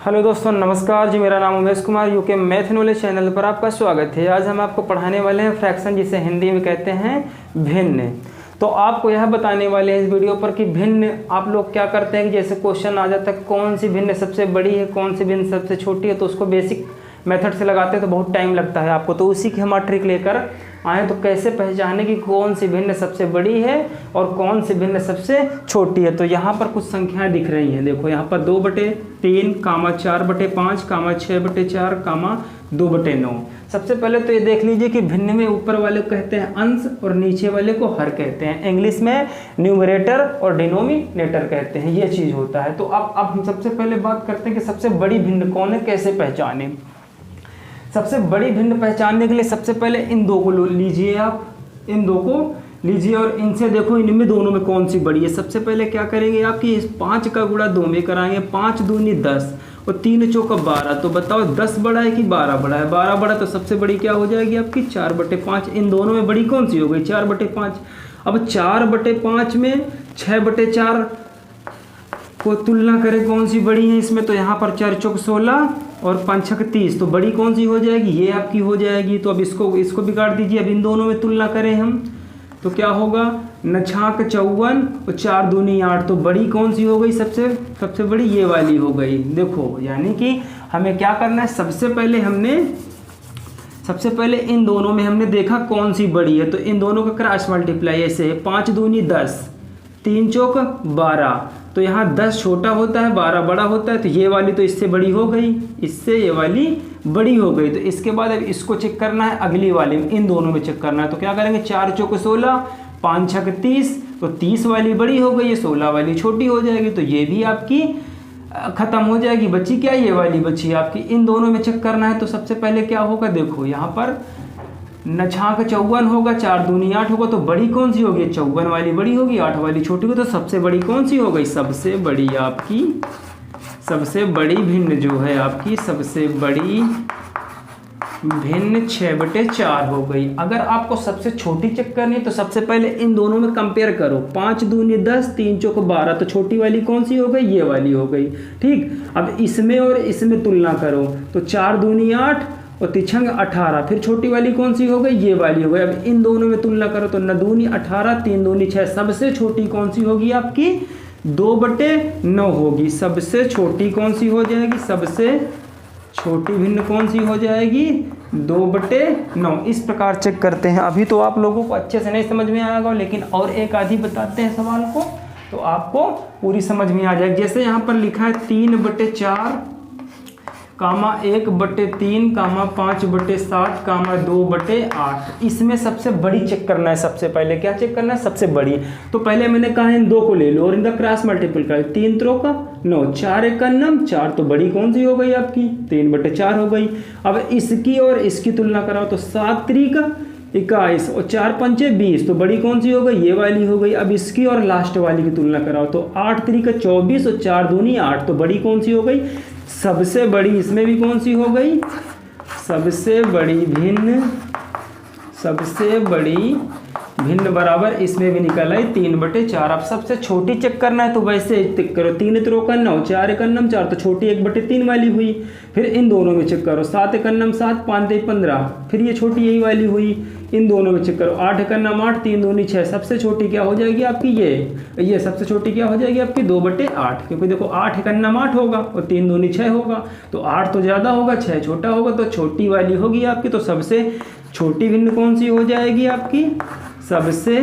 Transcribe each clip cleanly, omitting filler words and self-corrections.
Hello दोस्तों, नमस्कार जी। मेरा नाम Umesh Kumar UK math knowledge channel पर आपका स्वागत है। आज हम आपको पढ़ाने वाले हैं फ्रैक्शन, जिसे हिंदी में कहते हैं भिन्न। तो आपको यह बताने वाले हैं इस वीडियो पर कि भिन्न आप लोग क्या करते हैं कि जैसे क्वेश्चन आ जाता है कौन सी भिन्न सबसे बड़ी है, कौन सी भिन्न सबसे छोटी है, तो उसको बेसिक मेथड से लगाते हैं तो बहुत टाइम लगता है आपको। तो उसी की हम ट्रिक लेकर आए, तो कैसे पहचाने कि कौन सी भिन्न सबसे बड़ी है और कौन सी भिन्न सबसे छोटी है। तो यहाँ पर कुछ संख्याएं दिख रही हैं, देखो यहाँ पर 2/3, 4/5, 6/4, 2/9। सबसे पहले तो ये देख लीजिए कि भिन्न में ऊपर वाले को कहते हैं अंश और नीचे वाले को हर कहते हैं। इंग्लिश में न्यूमरेटर और डिनोमिनेटर कहते हैं, ये चीज़ होता है। तो अब हम सबसे पहले बात करते हैं कि सबसे बड़ी भिन्न कौन है, कैसे पहचाने। सबसे बड़ी भिन्न पहचानने के लिए सबसे पहले इन दो को लीजिए, आप इन दो को लीजिए और इनसे देखो इनमें दोनों में कौन सी बड़ी है। सबसे पहले क्या करेंगे आपकी इस 5 का गुणा 2 में कराएंगे। 5 दूनी 10 और 3 चौका 12। तो बताओ 10 बड़ा है कि 12 बड़ा है? 12 बड़ा, तो सबसे बड़ी क्या हो जाएगी आपकी 4/5। इन दोनों में बड़ी कौन सी हो गई? 4/5। अब 4/5 में 6/4 को तुलना करें कौन सी बड़ी है इसमें, तो यहाँ पर 4 चौक 16 और 5 छक 30। तो बड़ी कौन सी हो जाएगी? ये आपकी हो जाएगी। तो अब इसको बिगाड़ दीजिए। अब इन दोनों में तुलना करें हम तो क्या होगा? 9 छाक 54 और 4 दूनी 8। तो बड़ी कौन सी हो गई? सबसे बड़ी ये वाली हो गई। देखो यानी कि हमें क्या करना है, सबसे पहले इन दोनों में हमने देखा कौन सी बड़ी है, तो इन दोनों का क्रॉस मल्टीप्लाई ऐसे है। 5 दूनी 10, 3 चौक 12। तो यहाँ 10 छोटा होता है, 12 बड़ा होता है। तो ये वाली तो इससे बड़ी हो गई, इससे ये वाली बड़ी हो गई। तो इसके बाद अब इसको चेक करना है, अगली वाली में इन दोनों में चेक करना है। तो क्या करेंगे? 4 चौक 16, 5 छक 30। तो 30 वाली बड़ी हो गई, ये 16 वाली छोटी हो जाएगी। तो ये भी आपकी खत्म हो जाएगी। बची क्या? ये वाली बची आपकी। इन दोनों में चेक करना है। तो सबसे पहले क्या होगा, देखो यहाँ पर 9 छाक 54 होगा, 4 दूनी 8 होगा। तो बड़ी कौन सी होगी? 54 वाली बड़ी होगी, 8 वाली छोटी होगी। तो सबसे बड़ी कौन सी हो गई? सबसे बड़ी भिन्न जो है आपकी सबसे बड़ी भिन्न 6/4 हो गई। अगर आपको सबसे छोटी चेक करनी है तो सबसे पहले इन दोनों में कंपेयर करो। 5 दूनी 10, 3 चौक 12। तो छोटी वाली कौन सी हो गई? ये वाली हो गई। ठीक, अब इसमें और इसमें तुलना करो तो 4 दूनी 8 और 3 18। फिर छोटी वाली कौन सी हो गई? ये वाली हो गई। अब इन दोनों में तुलना करो तो 9 दूनी 18, 3 दूनी 6। सबसे छोटी कौन सी होगी आपकी? 2/9 होगी। सबसे छोटी कौन सी हो जाएगी? सबसे छोटी भिन्न कौन सी हो जाएगी? 2/9। इस प्रकार चेक करते हैं। अभी तो आप लोगों को अच्छे से नहीं समझ में आएगा, लेकिन और एक आधी बताते हैं सवाल को तो आपको पूरी समझ में आ जाएगी। जैसे यहाँ पर लिखा है 3/4, 1/3, 5/7, 2/8। इसमें सबसे बड़ी चेक करना है। सबसे पहले क्या चेक करना है? सबसे बड़ी। तो पहले मैंने कहा इन दो को ले लो और इनका क्रॉस मल्टीपल कर। 3 त्रोका 9, 4 1 9, 4। तो बड़ी कौन सी हो गई आपकी? 3/4 हो गई। अब इसकी और इसकी तुलना कराओ तो 7 3 21 और 4 5 20। तो बड़ी कौन सी हो गई? ये वाली हो गई। अब इसकी और लास्ट वाली की तुलना कराओ तो 8 3 24 और 4 दूनी 8। तो बड़ी कौन सी हो गई? सबसे बड़ी। इसमें भी कौन सी हो गई? सबसे बड़ी भिन्न बराबर इसमें भी निकल आई 3/4। अब सबसे छोटी चेक करना है तो वैसे चेक करो। 3 त्रोका 9, 4 1 9, 4। तो छोटी 1/3 वाली हुई। फिर इन दोनों में चेक करो। 7 1 9 7, 5 3 15। फिर ये छोटी यही वाली हुई। इन दोनों में चेक करो। 8 1 9 8, 3 दूनी 6। सबसे छोटी क्या हो जाएगी आपकी? ये सबसे छोटी क्या हो जाएगी आपकी? 2/8। क्योंकि देखो 8 1 9 8 होगा और 3 दूनी 6 होगा। तो 8 तो ज़्यादा होगा, 6 छोटा होगा। तो छोटी वाली होगी आपकी। तो सबसे छोटी भिन्न कौन सी हो जाएगी आपकी? सबसे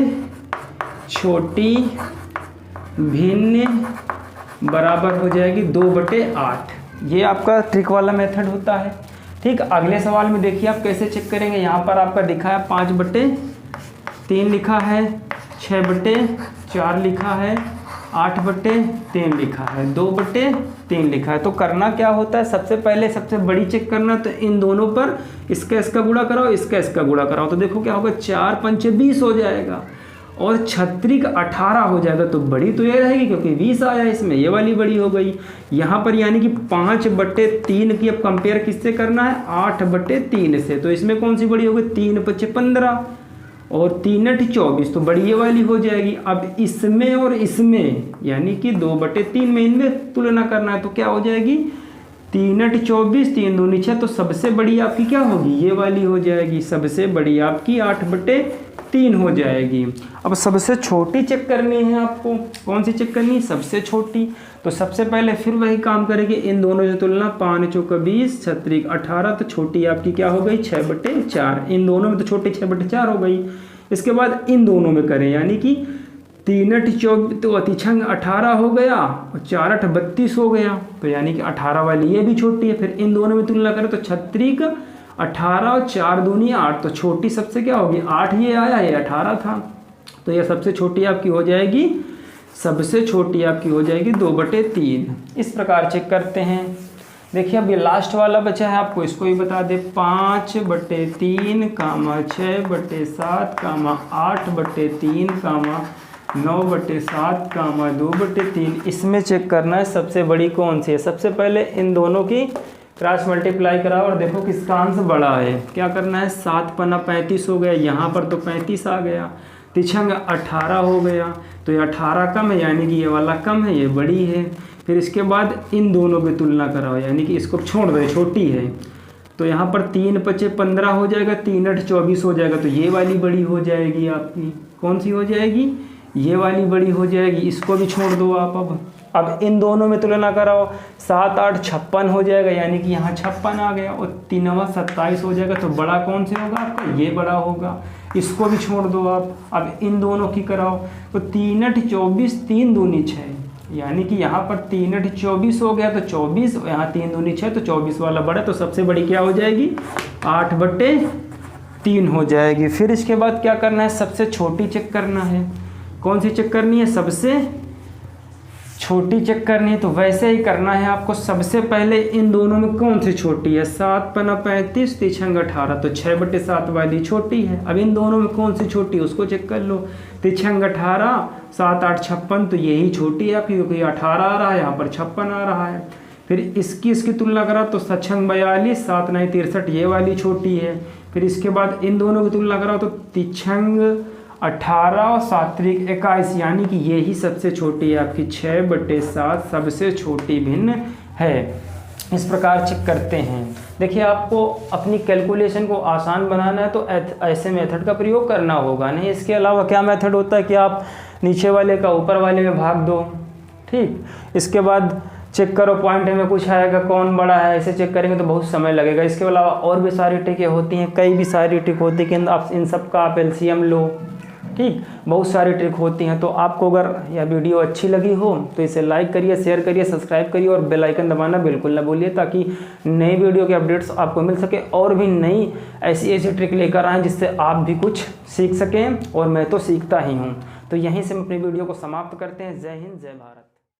छोटी भिन्न बराबर हो जाएगी 2/8। ये आपका ट्रिक वाला मेथड होता है। ठीक, अगले सवाल में देखिए आप कैसे चेक करेंगे। यहाँ पर आपका लिखा है 5/3 लिखा है, 6/4 लिखा है, 8/3 लिखा है, 2/3 लिखा है। तो करना क्या होता है? सबसे पहले सबसे बड़ी चेक करना। तो इन दोनों पर इसका गुणा कराओ, इसका गुणा कराओ। तो देखो क्या होगा? 4 5 20 हो जाएगा और 36 18 हो जाएगा। तो बड़ी तो ये रहेगी क्योंकि 20 आया इसमें, ये वाली बड़ी हो गई। यहाँ पर यानी कि 5/3 की अब कंपेयर किससे करना है? 8/3 से। तो इसमें कौन सी बड़ी हो गई? 3 5 15 और 3 8 24। तो बड़ी ये वाली हो जाएगी। अब इसमें और इसमें यानी कि 2/3 में इनमें तुलना करना है तो क्या हो जाएगी? 3 8 24, 3 दूनी 6, तो सबसे बड़ी आपकी क्या होगी, ये वाली हो जाएगी। सबसे बड़ी आपकी 8/3 हो जाएगी। अब सबसे छोटी चेक करनी है आपको, कौन सी चेक करनी है, सबसे छोटी। तो सबसे पहले फिर वही काम करेंगे, इन दोनों से तुलना, 5 चौका 20, 6 18, तो छोटी आपकी क्या हो गई, 6/4। इन दोनों में तो छोटी 6/4 हो गई। इसके बाद इन दोनों में करें, यानी कि 3 8 24, तो अतिछंग 18 हो गया और 4 8 32 हो गया, तो यानी कि 18 वाली ये भी छोटी है। फिर इन दोनों में तुलना करें तो 36 18 और 4 दूनी 8, तो छोटी सबसे क्या होगी, 8 ये आया, ये 18 था, तो यह सबसे छोटी आपकी हो जाएगी, सबसे छोटी आपकी हो जाएगी 2/3। इस प्रकार चेक करते हैं। देखिए अब ये लास्ट वाला बचा है, आपको इसको भी बता दे, 5/3, 6/7, 8/3, 9/7, 2/3। इसमें चेक करना है सबसे बड़ी कौन सी है। सबसे पहले इन दोनों की क्रॉस मल्टीप्लाई कराओ और देखो किसका आंसर बड़ा है। क्या करना है, 7 पन्ना 35 हो गया, यहाँ पर तो 35 आ गया, तिछंग 18 हो गया, तो ये 18 कम है, यानी कि ये वाला कम है, ये बड़ी है। फिर इसके बाद इन दोनों की तुलना कराओ, यानी कि इसको छोड़ दो, छोटी है, तो यहाँ पर 3 5 15 हो जाएगा, 3 8 24 हो जाएगा, तो ये वाली बड़ी हो जाएगी आपकी। कौन सी हो जाएगी, ये वाली बड़ी हो जाएगी। इसको भी छोड़ दो आप। अब इन दोनों में तुलना कराओ, 7 8 56 हो जाएगा, यानी कि यहाँ 56 आ गया, और 3 27 हो जाएगा, तो बड़ा कौन से होगा आपका, ये बड़ा होगा। इसको भी छोड़ दो आप। अब इन दोनों की कराओ, तो 3 8 24, 3 दूनी 6, यानी कि यहाँ पर 3 8 24 हो गया, तो 24, यहाँ 3 दूनी 6, तो 24 वाला बड़ा, तो सबसे बड़ी क्या हो जाएगी, 8/3 हो जाएगी। फिर इसके बाद क्या करना है, सबसे छोटी चेक करना है। कौन सी चेक करनी है, सबसे छोटी चेक करनी है, तो वैसे ही करना है आपको। सबसे पहले इन दोनों में कौन सी छोटी है, 7 पन्ना 35, तिछंग 18, तो 6/7 वाली छोटी है। अब इन दोनों में कौन सी छोटी है, उसको चेक कर लो। तिछंग 18, 7 8 56, तो यही छोटी है आपकी, क्योंकि 18 आ रहा है, यहाँ पर 56 आ रहा है। फिर इसकी तुलना करा तो 6 42, 7 9 63, ये वाली छोटी है। फिर इसके बाद इन दोनों की तुलना करा तो तिछंग 18 और 7 21, यानी कि ये ही सबसे छोटी है आपकी, 6/7 सबसे छोटी भिन्न है। इस प्रकार चेक करते हैं। देखिए आपको अपनी कैलकुलेशन को आसान बनाना है तो ऐसे मेथड का प्रयोग करना होगा, नहीं इसके अलावा क्या मेथड होता है कि आप नीचे वाले का ऊपर वाले में भाग दो, ठीक। इसके बाद चेक करो पॉइंट में कुछ आएगा, कौन बड़ा है, ऐसे चेक करेंगे तो बहुत समय लगेगा। इसके अलावा और भी सारी ट्रिकें होती हैं, कई भी सारी ट्रिक होती है कि आप इन सब का आप एलसीएम लो, ठीक। बहुत सारी ट्रिक होती हैं। तो आपको अगर यह वीडियो अच्छी लगी हो तो इसे लाइक करिए, शेयर करिए, सब्सक्राइब करिए और बेल आइकन दबाना बिल्कुल ना भूलिए, ताकि नई वीडियो के अपडेट्स आपको मिल सके और भी नई ऐसी ट्रिक लेकर आएँ जिससे आप भी कुछ सीख सकें, और मैं तो सीखता ही हूँ। तो यहीं से हम अपनी वीडियो को समाप्त करते हैं। जय हिंद, जय भारत।